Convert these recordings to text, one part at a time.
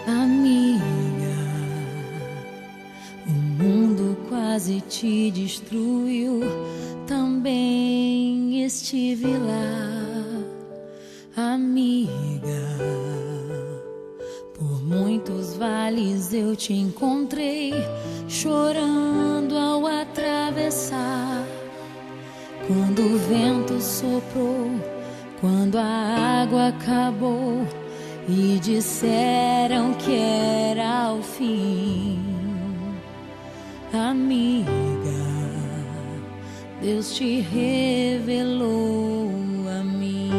Amiga, o mundo quase te destruiu, também estive lá. Amiga, por muitos vales eu te encontrei, chorando ao atravessar. Quando o vento soprou, quando a água acabou e disseram que era o fim. Amiga, Deus te revelou a mim.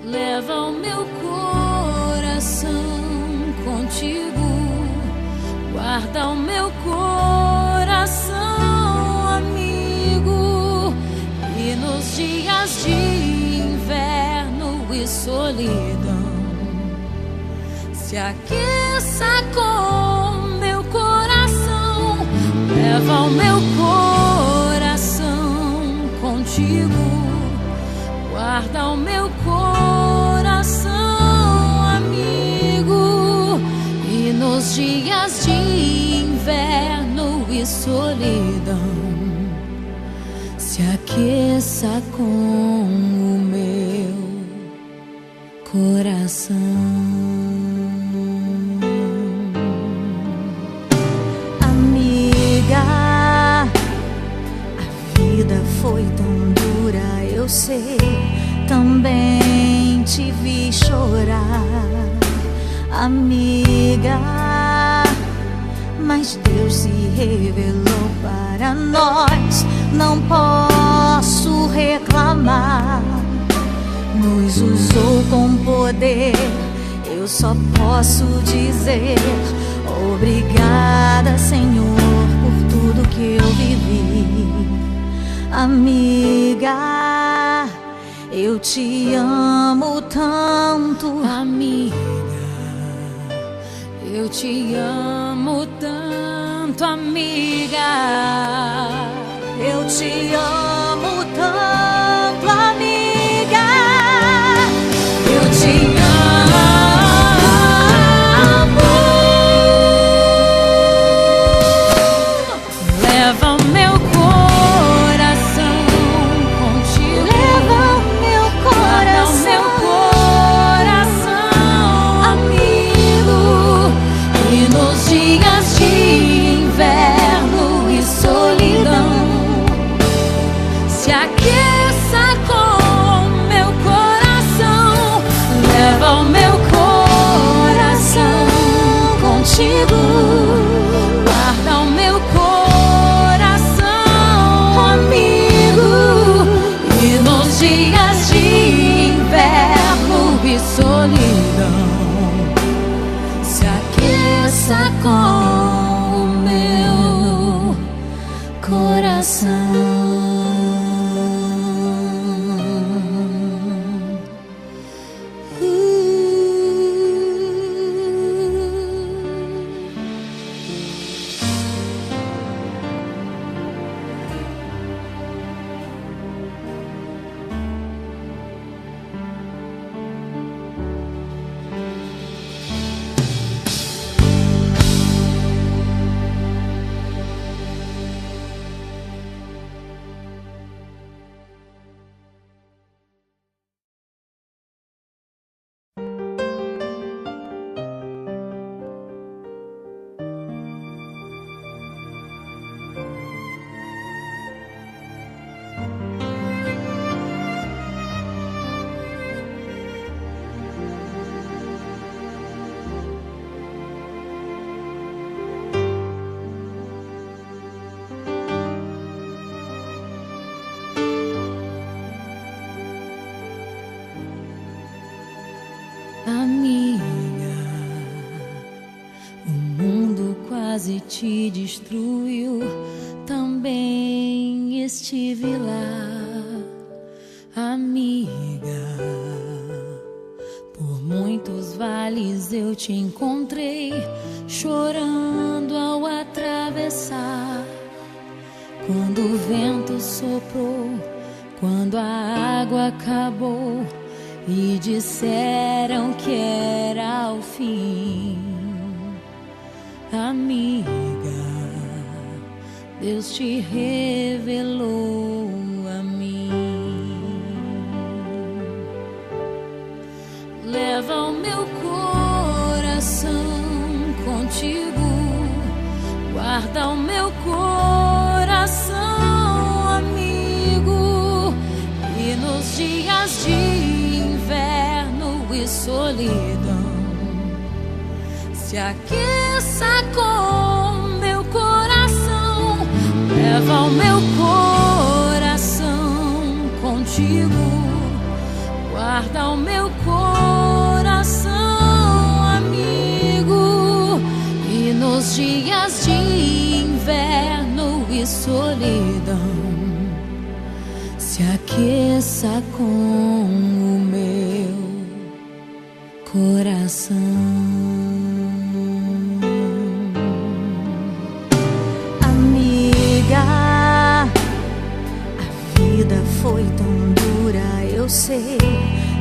Leva o meu coração contigo, guarda o meu coração, amigo. E nos dias de inverno e solidão, se aqueça com meu coração. Leva o meu coração contigo, guarda o meu coração, amigo. E nos dias de inverno e solidão, se aqueça com o meu coração. Amiga, a vida foi tão dura, eu sei, também te vi chorar. Amiga, mas Deus se revelou para nós, não posso reclamar. Nos usou com poder, eu só posso dizer obrigada, Senhor, por tudo que eu vivi. Amiga, eu te amo tanto. Amiga, eu te amo tanto, amiga. Eu te amo tanto, amiga. Eu te amo. Leva o meu coração contigo, Leva o meu guarda o meu coração, amigo. E nos dias de inverno e solidão, se aqueça com meu coração. Leva o meu coração contigo, guarda o meu coração, amigo. E nos dias de inverno e solidão, se aqueça com o meu coração. Amiga, o mundo quase te destruiu, também estive lá. Amiga, por muitos vales eu te encontrei, chorando ao atravessar. Quando o vento soprou, quando a água acabou e disseram que era o fim. Amiga, Deus te revelou a mim. Leva o meu coração contigo, guarda o meu coração, amigo, e nos dias de inverno e solidão se aqueça com meu coração. Leva o meu coração contigo, guarda o meu coração, amigo, e nos dias de inverno e solidão se aqueça com o meu coração. Foi tão dura, eu sei,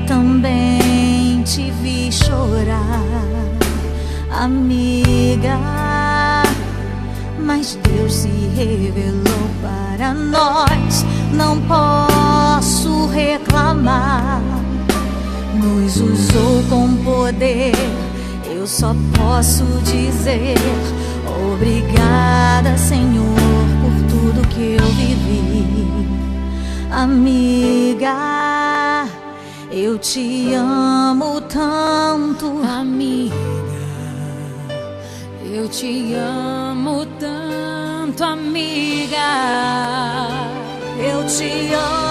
também te vi chorar, amiga, mas Deus se revelou para nós, não posso reclamar, nos usou com poder, eu só posso dizer obrigada, Senhor, por tudo que eu vivi. Amiga, eu te amo tanto. Amiga, eu te amo tanto, amiga, eu te amo.